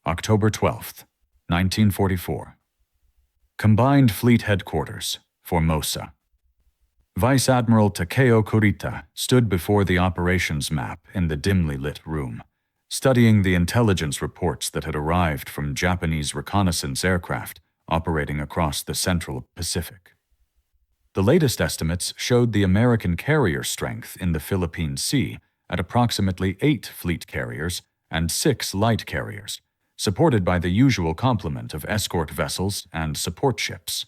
October 12th, 1944. Combined Fleet Headquarters, Formosa. Vice Admiral Takeo Kurita stood before the operations map in the dimly lit room, studying the intelligence reports that had arrived from Japanese reconnaissance aircraft operating across the Central Pacific. The latest estimates showed the American carrier strength in the Philippine Sea at approximately 8 fleet carriers and 6 light carriers, supported by the usual complement of escort vessels and support ships.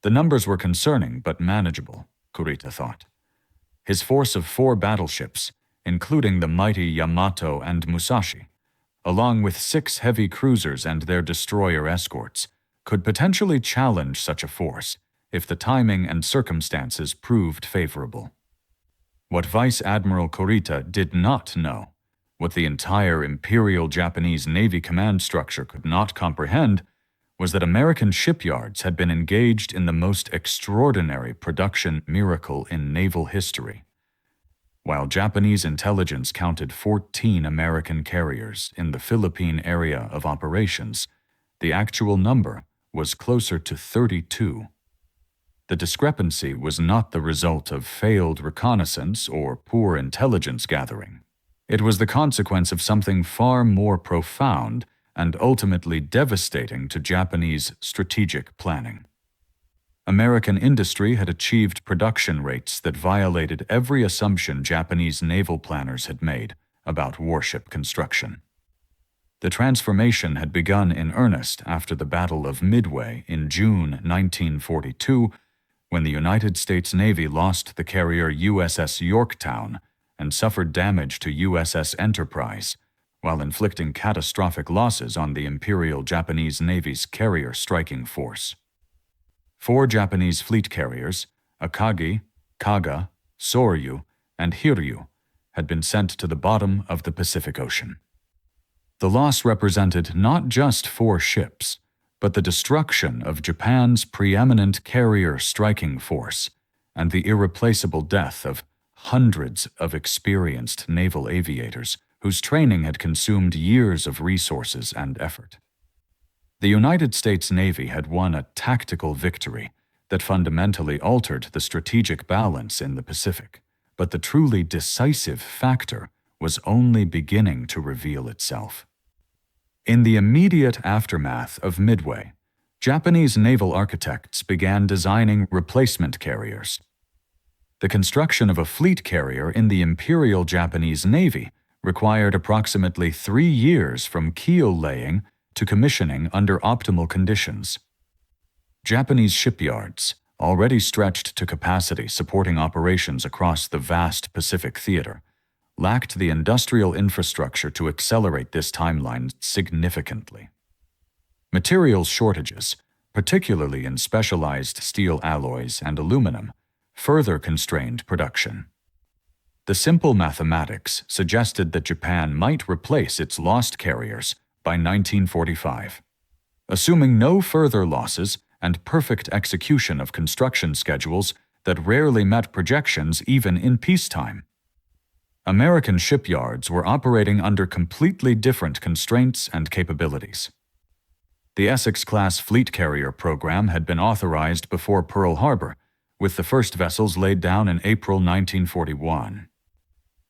The numbers were concerning but manageable, Kurita thought. His force of 4 battleships, including the mighty Yamato and Musashi, along with 6 heavy cruisers and their destroyer escorts, could potentially challenge such a force if the timing and circumstances proved favorable. What Vice Admiral Kurita did not know, what the entire Imperial Japanese Navy command structure could not comprehend, was that American shipyards had been engaged in the most extraordinary production miracle in naval history. While Japanese intelligence counted 14 American carriers in the Philippine area of operations, the actual number was closer to 32. The discrepancy was not the result of failed reconnaissance or poor intelligence gathering. It was the consequence of something far more profound and ultimately devastating to Japanese strategic planning. American industry had achieved production rates that violated every assumption Japanese naval planners had made about warship construction. The transformation had begun in earnest after the Battle of Midway in June 1942, when the United States Navy lost the carrier USS Yorktown and suffered damage to USS Enterprise, while inflicting catastrophic losses on the Imperial Japanese Navy's carrier striking force. 4 Japanese fleet carriers, Akagi, Kaga, Soryu, and Hiryu, had been sent to the bottom of the Pacific Ocean. The loss represented not just 4 ships, but the destruction of Japan's preeminent carrier striking force and the irreplaceable death of hundreds of experienced naval aviators whose training had consumed years of resources and effort. The United States Navy had won a tactical victory that fundamentally altered the strategic balance in the Pacific, but the truly decisive factor was only beginning to reveal itself. In the immediate aftermath of Midway, Japanese naval architects began designing replacement carriers. The construction of a fleet carrier in the Imperial Japanese Navy required approximately 3 years from keel laying to commissioning under optimal conditions. Japanese shipyards, already stretched to capacity supporting operations across the vast Pacific theater, lacked the industrial infrastructure to accelerate this timeline significantly. Materials shortages, particularly in specialized steel alloys and aluminum, further constrained production. The simple mathematics suggested that Japan might replace its lost carriers by 1945. Assuming no further losses and perfect execution of construction schedules that rarely met projections even in peacetime. American shipyards were operating under completely different constraints and capabilities. The Essex-class fleet carrier program had been authorized before Pearl Harbor, with the first vessels laid down in April 1941.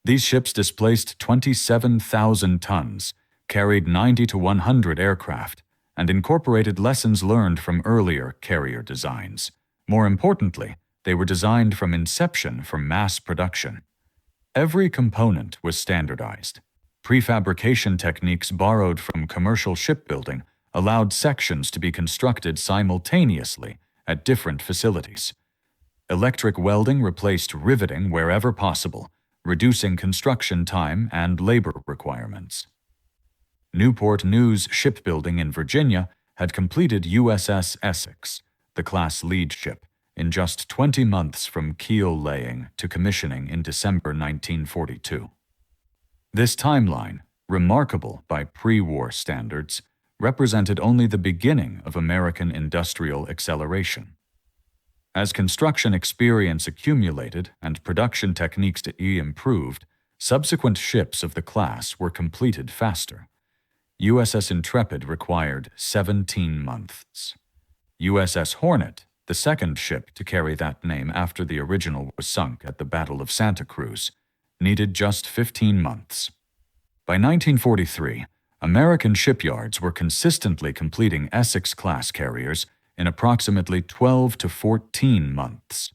These ships displaced 27,000 tons, carried 90 to 100 aircraft, and incorporated lessons learned from earlier carrier designs. More importantly, they were designed from inception for mass production. Every component was standardized. Prefabrication techniques borrowed from commercial shipbuilding allowed sections to be constructed simultaneously at different facilities. Electric welding replaced riveting wherever possible, reducing construction time and labor requirements. Newport News Shipbuilding in Virginia had completed USS Essex, the class lead ship, in just 20 months from keel laying to commissioning in December 1942. This timeline, remarkable by pre-war standards, represented only the beginning of American industrial acceleration. As construction experience accumulated and production techniques improved, subsequent ships of the class were completed faster. USS Intrepid required 17 months. USS Hornet, the second ship to carry that name after the original was sunk at the Battle of Santa Cruz, needed just 15 months. By 1943, American shipyards were consistently completing Essex-class carriers in approximately 12 to 14 months,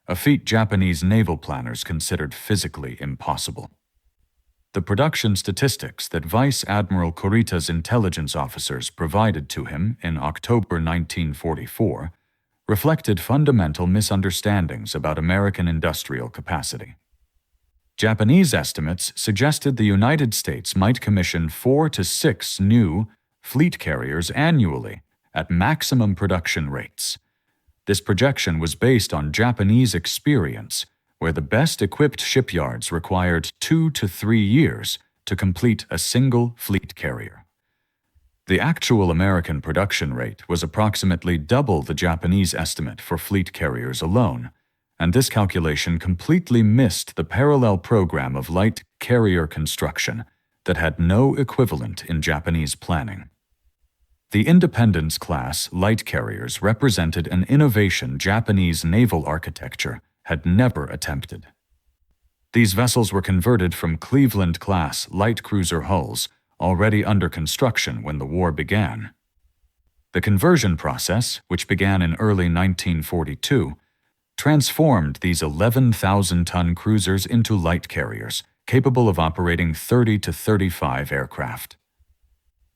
a feat Japanese naval planners considered physically impossible. The production statistics that Vice Admiral Kurita's intelligence officers provided to him in October 1944 reflected fundamental misunderstandings about American industrial capacity. Japanese estimates suggested the United States might commission 4 to 6 new fleet carriers annually at maximum production rates. This projection was based on Japanese experience, where the best-equipped shipyards required 2 to 3 years to complete a single fleet carrier. The actual American production rate was approximately double the Japanese estimate for fleet carriers alone, and this calculation completely missed the parallel program of light carrier construction that had no equivalent in Japanese planning. The Independence-class light carriers represented an innovation Japanese naval architecture had never attempted. These vessels were converted from Cleveland-class light cruiser hulls already under construction when the war began. The conversion process, which began in early 1942, transformed these 11,000-ton cruisers into light carriers capable of operating 30 to 35 aircraft.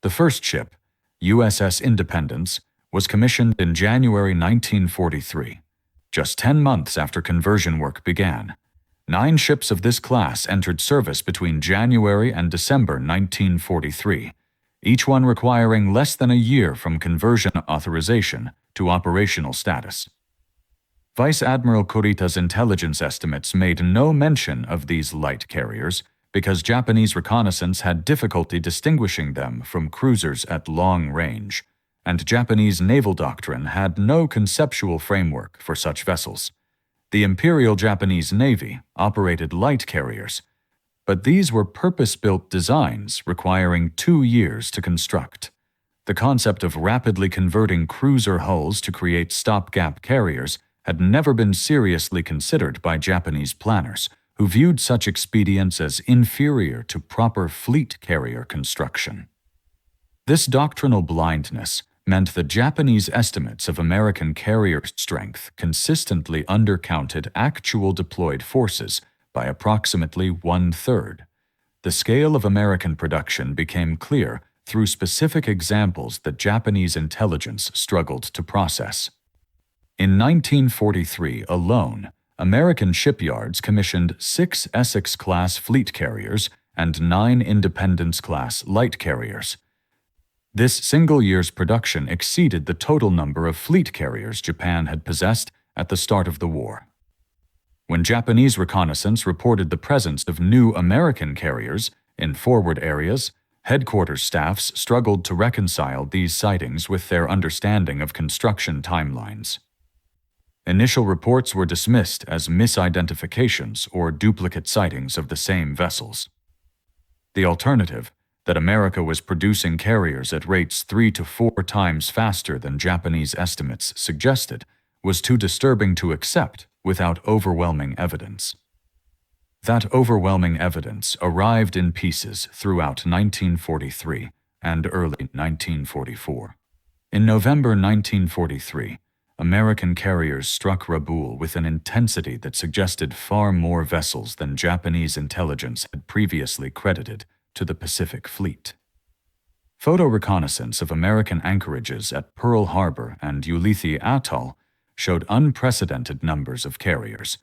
The first ship, USS Independence, was commissioned in January 1943. Just 10 months after conversion work began, 9 ships of this class entered service between January and December 1943, each one requiring less than a year from conversion authorization to operational status. Vice Admiral Kurita's intelligence estimates made no mention of these light carriers because Japanese reconnaissance had difficulty distinguishing them from cruisers at long range, and Japanese naval doctrine had no conceptual framework for such vessels. The Imperial Japanese Navy operated light carriers, but these were purpose-built designs requiring 2 years to construct. The concept of rapidly converting cruiser hulls to create stopgap carriers had never been seriously considered by Japanese planners, who viewed such expedients as inferior to proper fleet carrier construction. This doctrinal blindness meant the Japanese estimates of American carrier strength consistently undercounted actual deployed forces by approximately 1/3. The scale of American production became clear through specific examples that Japanese intelligence struggled to process. In 1943 alone, American shipyards commissioned 6 Essex-class fleet carriers and 9 Independence-class light carriers. This single year's production exceeded the total number of fleet carriers Japan had possessed at the start of the war. When Japanese reconnaissance reported the presence of new American carriers in forward areas, headquarters staffs struggled to reconcile these sightings with their understanding of construction timelines. Initial reports were dismissed as misidentifications or duplicate sightings of the same vessels. The alternative, that America was producing carriers at rates 3 to 4 times faster than Japanese estimates suggested, was too disturbing to accept without overwhelming evidence. That overwhelming evidence arrived in pieces throughout 1943 and early 1944. In November 1943, American carriers struck Rabaul with an intensity that suggested far more vessels than Japanese intelligence had previously credited to the Pacific Fleet. Photo reconnaissance of American anchorages at Pearl Harbor and Ulithi Atoll showed unprecedented numbers of carriers,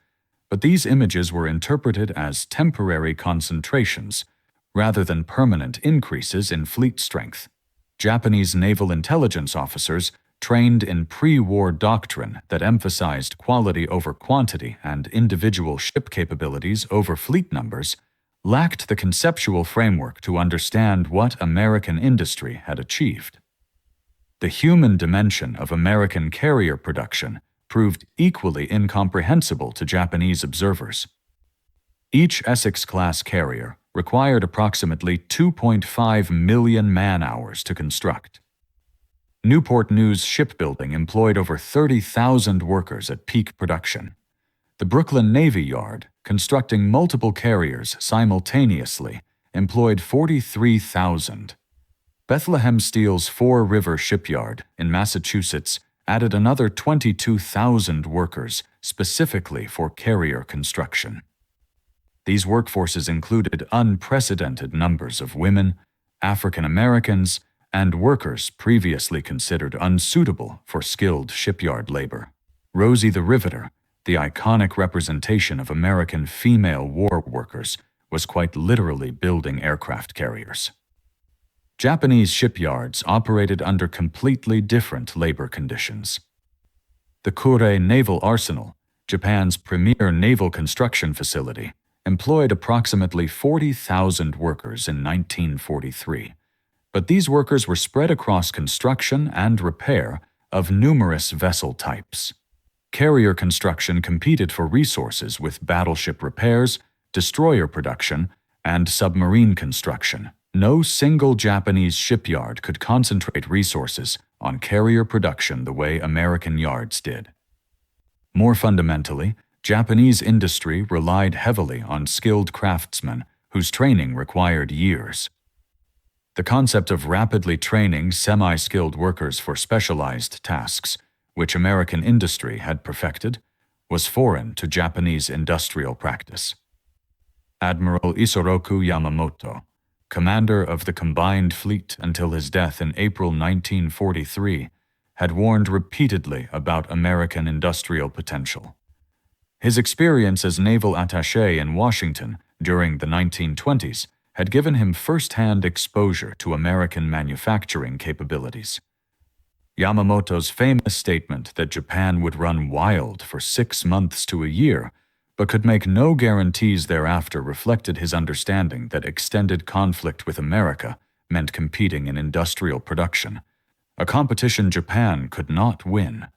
but these images were interpreted as temporary concentrations rather than permanent increases in fleet strength. Japanese naval intelligence officers, trained in pre-war doctrine that emphasized quality over quantity and individual ship capabilities over fleet numbers, lacked the conceptual framework to understand what American industry had achieved. The human dimension of American carrier production proved equally incomprehensible to Japanese observers. Each Essex-class carrier required approximately 2.5 million man-hours to construct. Newport News Shipbuilding employed over 30,000 workers at peak production. The Brooklyn Navy Yard, constructing multiple carriers simultaneously, employed 43,000. Bethlehem Steel's Fore River Shipyard in Massachusetts added another 22,000 workers specifically for carrier construction. These workforces included unprecedented numbers of women, African Americans, and workers previously considered unsuitable for skilled shipyard labor. Rosie the Riveter, the iconic representation of American female war workers, was quite literally building aircraft carriers. Japanese shipyards operated under completely different labor conditions. The Kure Naval Arsenal, Japan's premier naval construction facility, employed approximately 40,000 workers in 1943, but these workers were spread across construction and repair of numerous vessel types. Carrier construction competed for resources with battleship repairs, destroyer production, and submarine construction. No single Japanese shipyard could concentrate resources on carrier production the way American yards did. More fundamentally, Japanese industry relied heavily on skilled craftsmen whose training required years. The concept of rapidly training semi-skilled workers for specialized tasks, which American industry had perfected, was foreign to Japanese industrial practice. Admiral Isoroku Yamamoto, commander of the combined fleet until his death in April 1943, had warned repeatedly about American industrial potential. His experience as naval attaché in Washington during the 1920s had given him first-hand exposure to American manufacturing capabilities. Yamamoto's famous statement that Japan would run wild for 6 months to a year, but could make no guarantees thereafter, reflected his understanding that extended conflict with America meant competing in industrial production, a competition Japan could not win.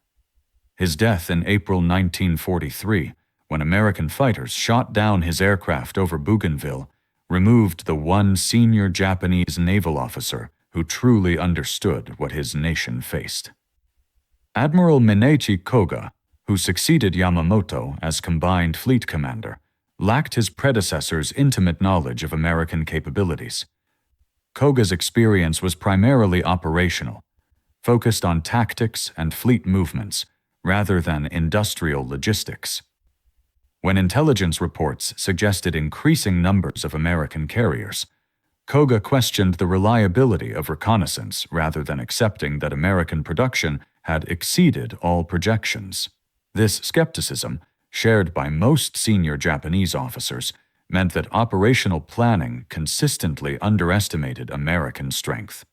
His death in April 1943, when American fighters shot down his aircraft over Bougainville, removed the one senior Japanese naval officer who truly understood what his nation faced. Admiral Minechi Koga, who succeeded Yamamoto as combined fleet commander, lacked his predecessor's intimate knowledge of American capabilities. Koga's experience was primarily operational, focused on tactics and fleet movements rather than industrial logistics. When intelligence reports suggested increasing numbers of American carriers, Koga questioned the reliability of reconnaissance rather than accepting that American production had exceeded all projections. This skepticism, shared by most senior Japanese officers, meant that operational planning consistently underestimated American strength.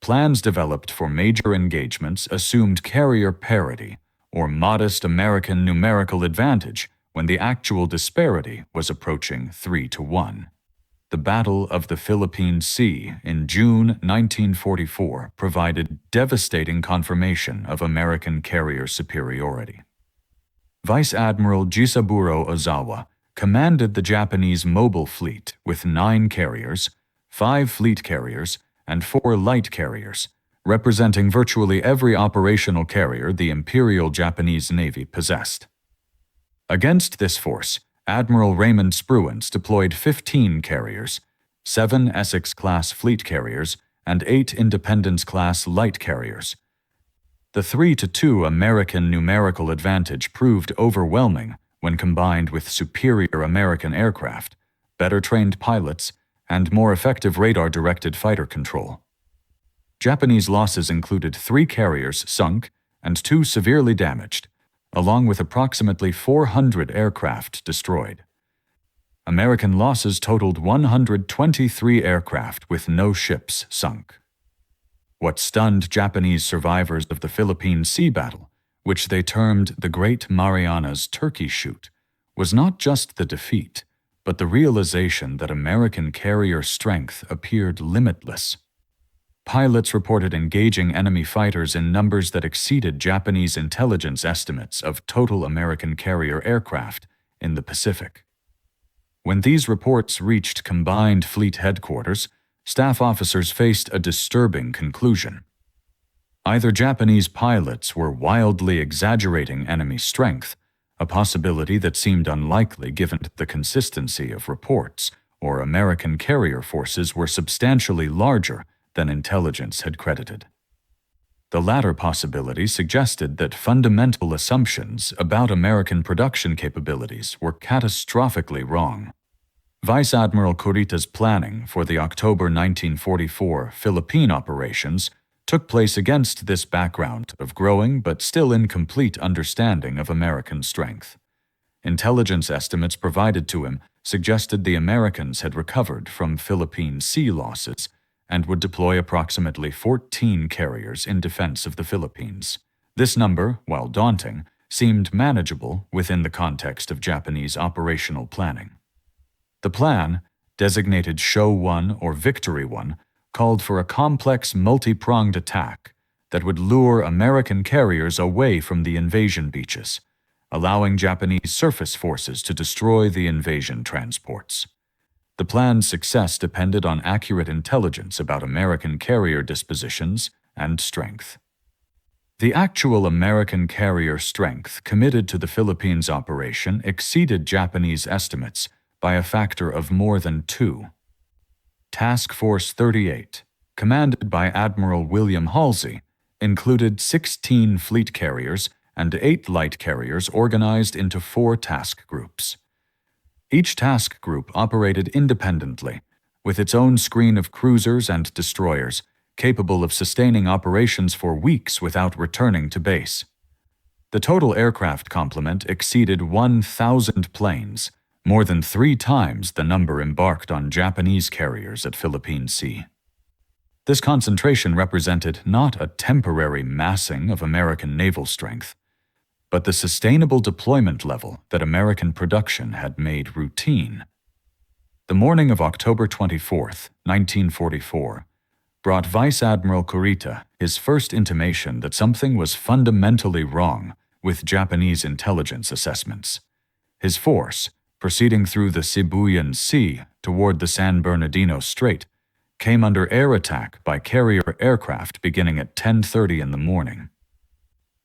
Plans developed for major engagements assumed carrier parity or modest American numerical advantage when the actual disparity was approaching 3-1. The Battle of the Philippine Sea in June 1944 provided devastating confirmation of American carrier superiority. Vice Admiral Jisaburo Ozawa commanded the Japanese mobile fleet with 9 carriers, 5 fleet carriers, and 4 light carriers, representing virtually every operational carrier the Imperial Japanese Navy possessed. Against this force, Admiral Raymond Spruance deployed 15 carriers, 7 Essex-class fleet carriers, and 8 Independence-class light carriers. The 3-2 American numerical advantage proved overwhelming when combined with superior American aircraft, better trained pilots, and more effective radar-directed fighter control. Japanese losses included 3 carriers sunk and 2 severely damaged, along with approximately 400 aircraft destroyed. American losses totaled 123 aircraft with no ships sunk. What stunned Japanese survivors of the Philippine Sea Battle, which they termed the Great Marianas Turkey Shoot, was not just the defeat, but the realization that American carrier strength appeared limitless. Pilots reported engaging enemy fighters in numbers that exceeded Japanese intelligence estimates of total American carrier aircraft in the Pacific. When these reports reached Combined Fleet Headquarters, staff officers faced a disturbing conclusion. Either Japanese pilots were wildly exaggerating enemy strength, a possibility that seemed unlikely given the consistency of reports, or American carrier forces were substantially larger than intelligence had credited. The latter possibility suggested that fundamental assumptions about American production capabilities were catastrophically wrong. Vice Admiral Kurita's planning for the October 1944 Philippine operations took place against this background of growing but still incomplete understanding of American strength. Intelligence estimates provided to him suggested the Americans had recovered from Philippine sea losses and would deploy approximately 14 carriers in defense of the Philippines. This number, while daunting, seemed manageable within the context of Japanese operational planning. The plan, designated Show 1 or Victory 1, called for a complex multi-pronged attack that would lure American carriers away from the invasion beaches, allowing Japanese surface forces to destroy the invasion transports. The plan's success depended on accurate intelligence about American carrier dispositions and strength. The actual American carrier strength committed to the Philippines operation exceeded Japanese estimates by a factor of more than 2. Task Force 38, commanded by Admiral William Halsey, included 16 fleet carriers and 8 light carriers organized into 4 task groups. Each task group operated independently, with its own screen of cruisers and destroyers, capable of sustaining operations for weeks without returning to base. The total aircraft complement exceeded 1,000 planes, more than 3 times the number embarked on Japanese carriers at Philippine Sea. This concentration represented not a temporary massing of American naval strength, but the sustainable deployment level that American production had made routine. The morning of October 24, 1944, brought Vice Admiral Kurita his first intimation that something was fundamentally wrong with Japanese intelligence assessments. His force, proceeding through the Sibuyan Sea toward the San Bernardino Strait, came under air attack by carrier aircraft beginning at 10:30 in the morning.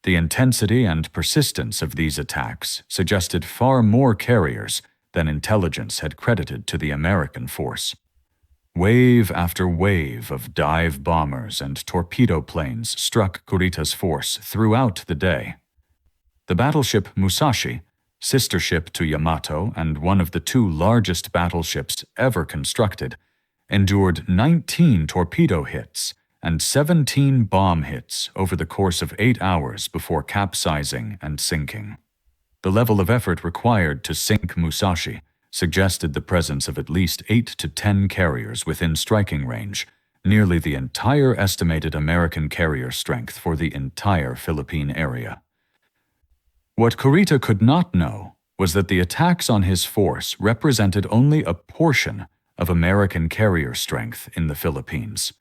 The intensity and persistence of these attacks suggested far more carriers than intelligence had credited to the American force. Wave after wave of dive bombers and torpedo planes struck Kurita's force throughout the day. The battleship Musashi, sister ship to Yamato and one of the 2 largest battleships ever constructed, endured 19 torpedo hits and 17 bomb hits over the course of 8 hours before capsizing and sinking. The level of effort required to sink Musashi suggested the presence of at least 8 to 10 carriers within striking range, nearly the entire estimated American carrier strength for the entire Philippine area. What Kurita could not know was that the attacks on his force represented only a portion of American carrier strength in the Philippines.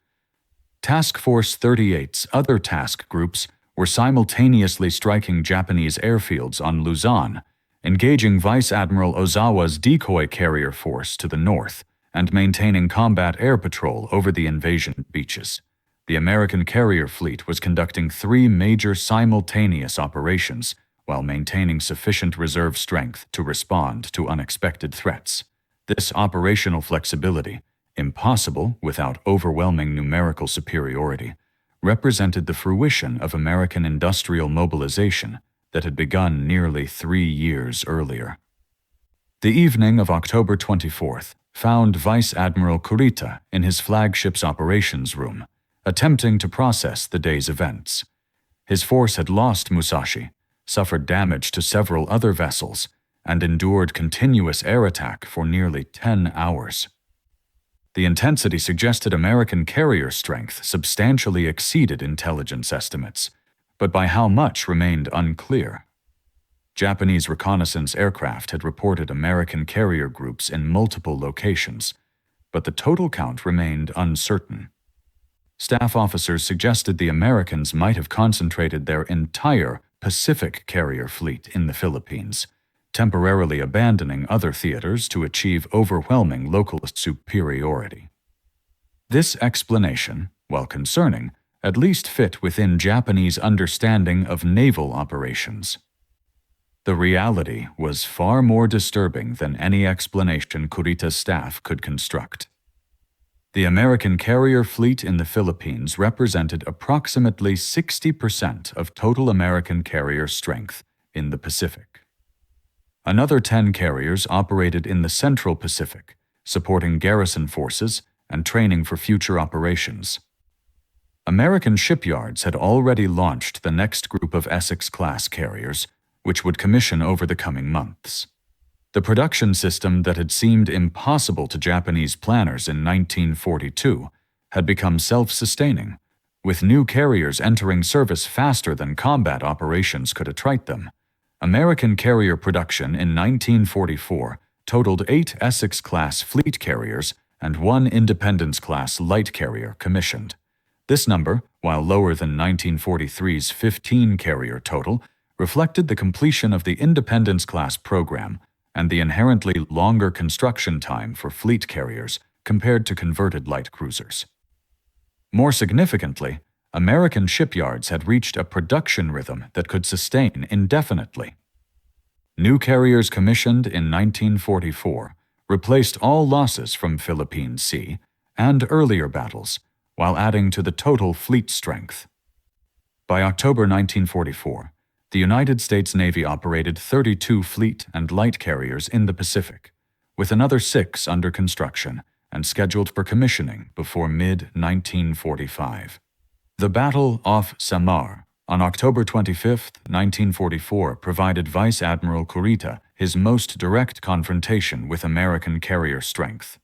Task Force 38's other task groups were simultaneously striking Japanese airfields on Luzon, engaging Vice Admiral Ozawa's decoy carrier force to the north, and maintaining combat air patrol over the invasion beaches. The American carrier fleet was conducting 3 major simultaneous operations while maintaining sufficient reserve strength to respond to unexpected threats. This operational flexibility, impossible without overwhelming numerical superiority, represented the fruition of American industrial mobilization that had begun nearly 3 years earlier. The evening of October 24th found Vice Admiral Kurita in his flagship's operations room, attempting to process the day's events. His force had lost Musashi, suffered damage to several other vessels, and endured continuous air attack for nearly 10 hours. The intensity suggested American carrier strength substantially exceeded intelligence estimates, but by how much remained unclear. Japanese reconnaissance aircraft had reported American carrier groups in multiple locations, but the total count remained uncertain. Staff officers suggested the Americans might have concentrated their entire Pacific carrier fleet in the Philippines, temporarily abandoning other theaters to achieve overwhelming local superiority. This explanation, while concerning, at least fit within Japanese understanding of naval operations. The reality was far more disturbing than any explanation Kurita's staff could construct. The American carrier fleet in the Philippines represented approximately 60% of total American carrier strength in the Pacific. Another 10 carriers operated in the Central Pacific, supporting garrison forces and training for future operations. American shipyards had already launched the next group of Essex-class carriers, which would commission over the coming months. The production system that had seemed impossible to Japanese planners in 1942 had become self-sustaining, with new carriers entering service faster than combat operations could attrite them. American carrier production in 1944 totaled 8 Essex-class fleet carriers and 1 Independence-class light carrier commissioned. This number, while lower than 1943's 15 carrier total, reflected the completion of the Independence-class program and the inherently longer construction time for fleet carriers compared to converted light cruisers. More significantly, American shipyards had reached a production rhythm that could sustain indefinitely. New carriers commissioned in 1944 replaced all losses from Philippine Sea and earlier battles, while adding to the total fleet strength. By October 1944, the United States Navy operated 32 fleet and light carriers in the Pacific, with another 6 under construction and scheduled for commissioning before mid-1945. The Battle off Samar on October 25, 1944, provided Vice Admiral Kurita his most direct confrontation with American carrier strength.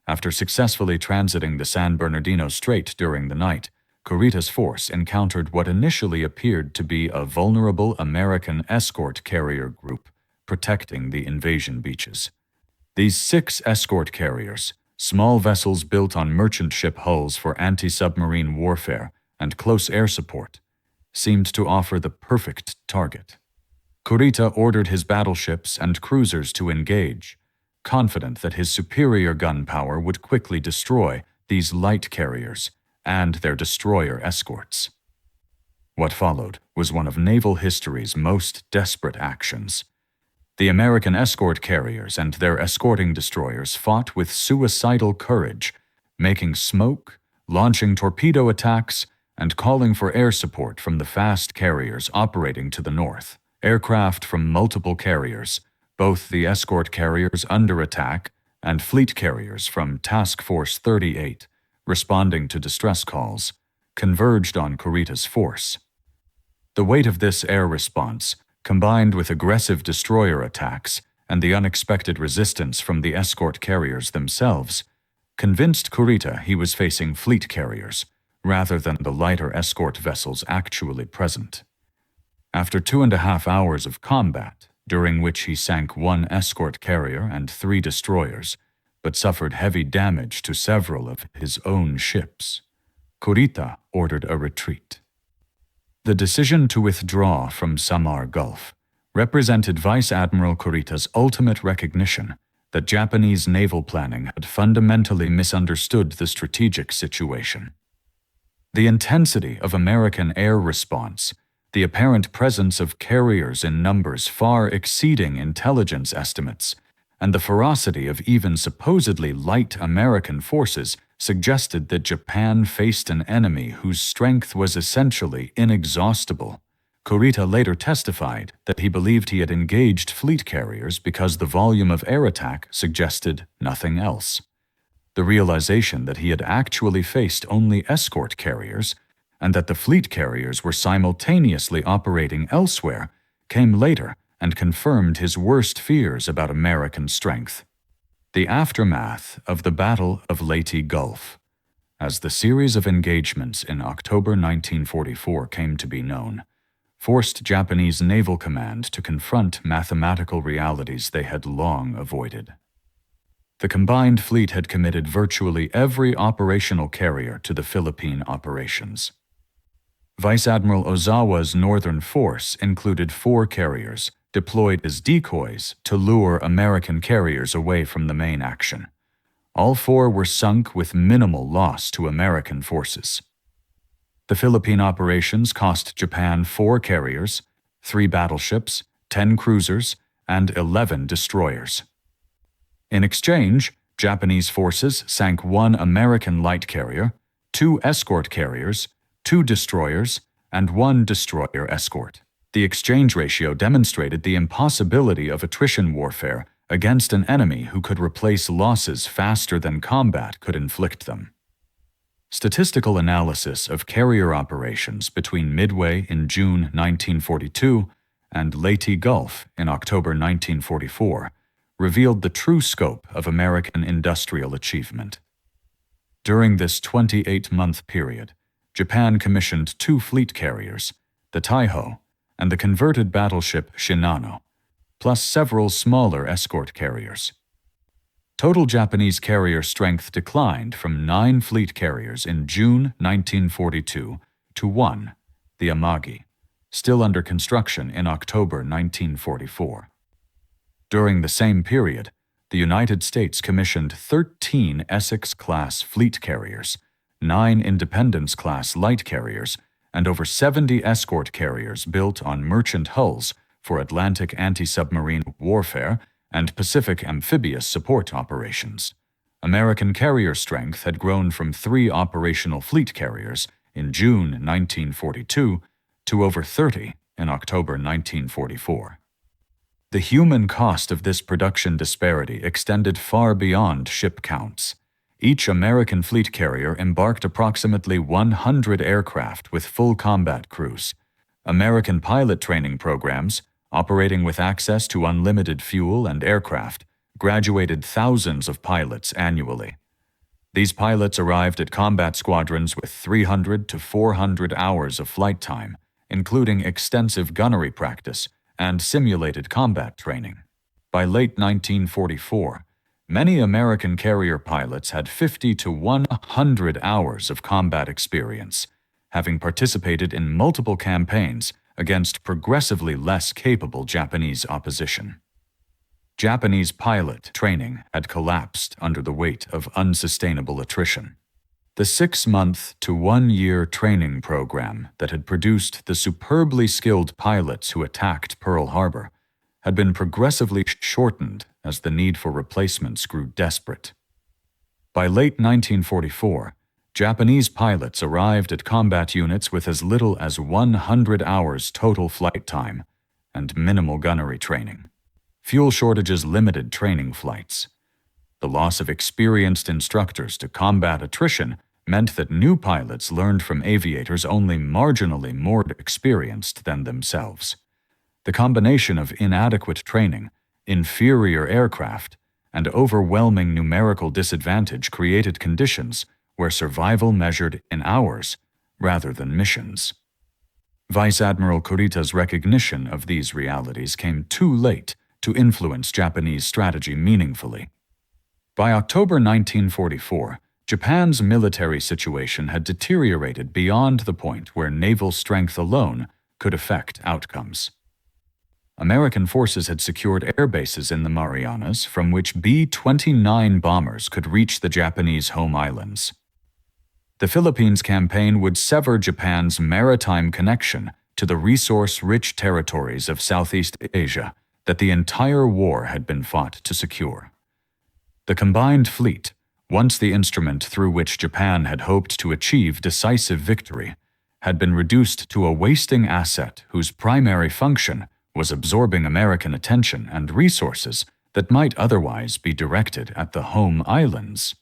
After successfully transiting the San Bernardino Strait during the night, Kurita's force encountered what initially appeared to be a vulnerable American escort carrier group protecting the invasion beaches. These 6 escort carriers, small vessels built on merchant ship hulls for anti-submarine warfare and close air support, seemed to offer the perfect target. Kurita ordered his battleships and cruisers to engage, confident that his superior gun power would quickly destroy these light carriers and their destroyer escorts. What followed was one of naval history's most desperate actions. The American escort carriers and their escorting destroyers fought with suicidal courage, making smoke, launching torpedo attacks, and calling for air support from the fast carriers operating to the north. Aircraft from multiple carriers, both the escort carriers under attack and fleet carriers from Task Force 38, responding to distress calls, converged on Kurita's force. The weight of this air response, combined with aggressive destroyer attacks and the unexpected resistance from the escort carriers themselves, convinced Kurita he was facing fleet carriers rather than the lighter escort vessels actually present. After 2.5 hours of combat, during which he sank 1 escort carrier and 3 destroyers, but suffered heavy damage to several of his own ships, Kurita ordered a retreat. The decision to withdraw from Samar Gulf represented Vice Admiral Kurita's ultimate recognition that Japanese naval planning had fundamentally misunderstood the strategic situation. The intensity of American air response, the apparent presence of carriers in numbers far exceeding intelligence estimates, and the ferocity of even supposedly light American forces suggested that Japan faced an enemy whose strength was essentially inexhaustible. Kurita later testified that he believed he had engaged fleet carriers because the volume of air attack suggested nothing else. The realization that he had actually faced only escort carriers and that the fleet carriers were simultaneously operating elsewhere came later and confirmed his worst fears about American strength. The aftermath of the Battle of Leyte Gulf, as the series of engagements in October 1944 came to be known, forced Japanese Naval Command to confront mathematical realities they had long avoided. The combined fleet had committed virtually every operational carrier to the Philippine operations. Vice Admiral Ozawa's northern force included 4 carriers deployed as decoys to lure American carriers away from the main action. All 4 were sunk with minimal loss to American forces. The Philippine operations cost Japan 4 carriers, 3 battleships, 10 cruisers, and 11 destroyers. In exchange, Japanese forces sank 1 American light carrier, 2 escort carriers, 2 destroyers, and 1 destroyer escort. The exchange ratio demonstrated the impossibility of attrition warfare against an enemy who could replace losses faster than combat could inflict them. Statistical analysis of carrier operations between Midway in June 1942 and Leyte Gulf in October 1944 revealed the true scope of American industrial achievement. During this 28-month period, Japan commissioned 2 fleet carriers, the Taiho and the converted battleship Shinano, plus several smaller escort carriers. Total Japanese carrier strength declined from 9 fleet carriers in June 1942 to 1, the Amagi, still under construction in October 1944. During the same period, the United States commissioned 13 Essex-class fleet carriers, 9 Independence-class light carriers, and over 70 escort carriers built on merchant hulls for Atlantic anti-submarine warfare and Pacific amphibious support operations. American carrier strength had grown from 3 operational fleet carriers in June 1942 to over 30 in October 1944. The human cost of this production disparity extended far beyond ship counts. Each American fleet carrier embarked approximately 100 aircraft with full combat crews. American pilot training programs, operating with access to unlimited fuel and aircraft, graduated thousands of pilots annually. These pilots arrived at combat squadrons with 300 to 400 hours of flight time, including extensive gunnery practice and simulated combat training. By late 1944, many American carrier pilots had 50 to 100 hours of combat experience, having participated in multiple campaigns against progressively less capable Japanese opposition. Japanese pilot training had collapsed under the weight of unsustainable attrition. The 6-month to 1-year training program that had produced the superbly skilled pilots who attacked Pearl Harbor had been progressively shortened as the need for replacements grew desperate. By late 1944, Japanese pilots arrived at combat units with as little as 100 hours total flight time and minimal gunnery training. Fuel shortages limited training flights. The loss of experienced instructors to combat attrition meant that new pilots learned from aviators only marginally more experienced than themselves. The combination of inadequate training, inferior aircraft, and overwhelming numerical disadvantage created conditions where survival measured in hours rather than missions. Vice Admiral Kurita's recognition of these realities came too late to influence Japanese strategy meaningfully. By October 1944, Japan's military situation had deteriorated beyond the point where naval strength alone could affect outcomes. American forces had secured air bases in the Marianas from which B-29 bombers could reach the Japanese home islands. The Philippines campaign would sever Japan's maritime connection to the resource-rich territories of Southeast Asia that the entire war had been fought to secure. The combined fleet, once the instrument through which Japan had hoped to achieve decisive victory, had been reduced to a wasting asset whose primary function was absorbing American attention and resources that might otherwise be directed at the home islands.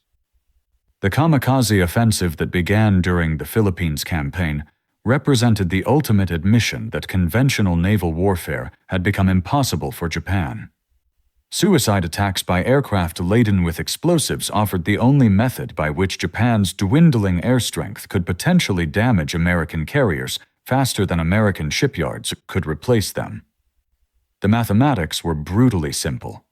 The kamikaze offensive that began during the Philippines campaign represented the ultimate admission that conventional naval warfare had become impossible for Japan. Suicide attacks by aircraft laden with explosives offered the only method by which Japan's dwindling air strength could potentially damage American carriers faster than American shipyards could replace them. The mathematics were brutally simple.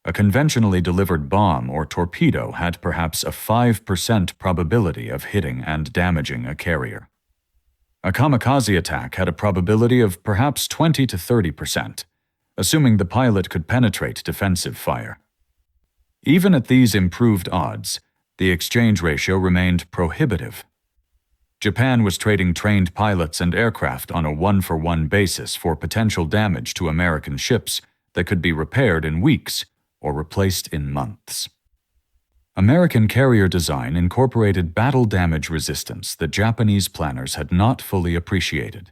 A conventionally delivered bomb or torpedo had perhaps a 5% probability of hitting and damaging a carrier. A kamikaze attack had a probability of perhaps 20 to 30%, assuming the pilot could penetrate defensive fire. Even at these improved odds, the exchange ratio remained prohibitive. Japan was trading trained pilots and aircraft on a one-for-one basis for potential damage to American ships that could be repaired in weeks or replaced in months. American carrier design incorporated battle damage resistance that Japanese planners had not fully appreciated.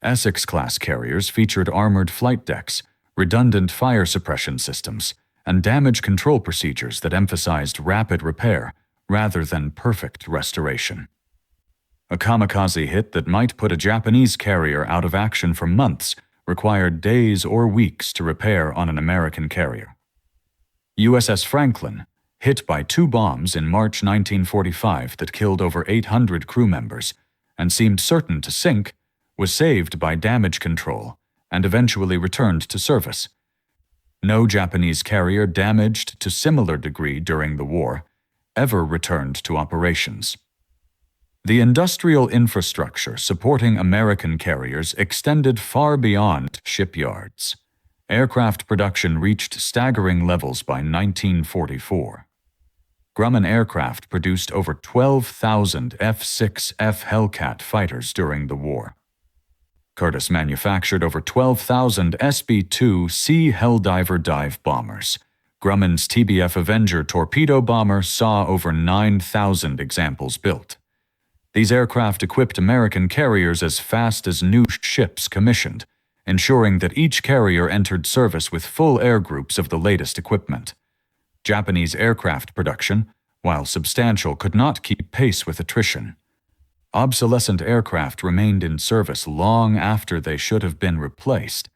Essex-class carriers featured armored flight decks, redundant fire suppression systems, and damage control procedures that emphasized rapid repair rather than perfect restoration. A kamikaze hit that might put a Japanese carrier out of action for months required days or weeks to repair on an American carrier. USS Franklin, hit by 2 bombs in March 1945 that killed over 800 crew members and seemed certain to sink, was saved by damage control and eventually returned to service. No Japanese carrier damaged to similar degree during the war ever returned to operations. The industrial infrastructure supporting American carriers extended far beyond shipyards. Aircraft production reached staggering levels by 1944. Grumman Aircraft produced over 12,000 F-6F Hellcat fighters during the war. Curtiss manufactured over 12,000 SB-2 Sea Helldiver dive bombers. Grumman's TBF Avenger torpedo bomber saw over 9,000 examples built. These aircraft equipped American carriers as fast as new ships commissioned, ensuring that each carrier entered service with full air groups of the latest equipment. Japanese aircraft production, while substantial, could not keep pace with attrition. Obsolescent aircraft remained in service long after they should have been replaced,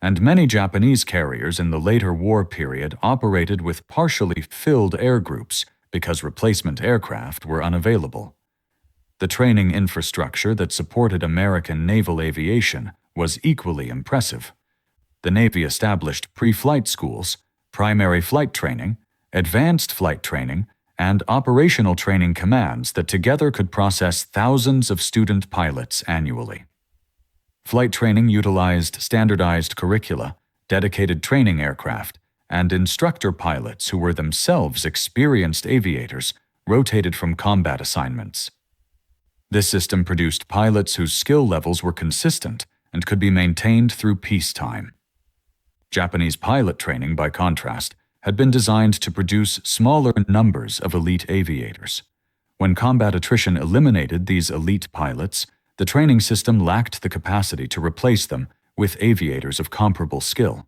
and many Japanese carriers in the later war period operated with partially filled air groups because replacement aircraft were unavailable. The training infrastructure that supported American naval aviation was equally impressive. The Navy established pre-flight schools, primary flight training, advanced flight training, and operational training commands that together could process thousands of student pilots annually. Flight training utilized standardized curricula, dedicated training aircraft, and instructor pilots who were themselves experienced aviators, rotated from combat assignments. This system produced pilots whose skill levels were consistent and could be maintained through peacetime. Japanese pilot training, by contrast, had been designed to produce smaller numbers of elite aviators. When combat attrition eliminated these elite pilots, the training system lacked the capacity to replace them with aviators of comparable skill.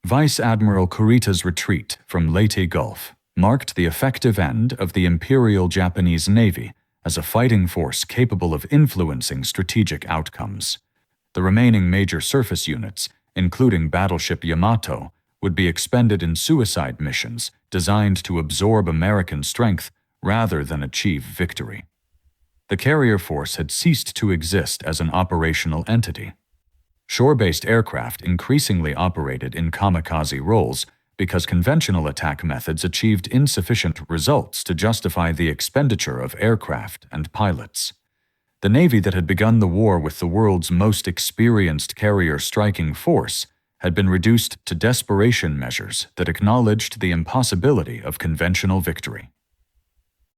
Vice Admiral Kurita's retreat from Leyte Gulf marked the effective end of the Imperial Japanese Navy as a fighting force capable of influencing strategic outcomes. The remaining major surface units, including battleship Yamato, would be expended in suicide missions designed to absorb American strength rather than achieve victory. The carrier force had ceased to exist as an operational entity. Shore-based aircraft increasingly operated in kamikaze roles because conventional attack methods achieved insufficient results to justify the expenditure of aircraft and pilots. The Navy that had begun the war with the world's most experienced carrier striking force had been reduced to desperation measures that acknowledged the impossibility of conventional victory.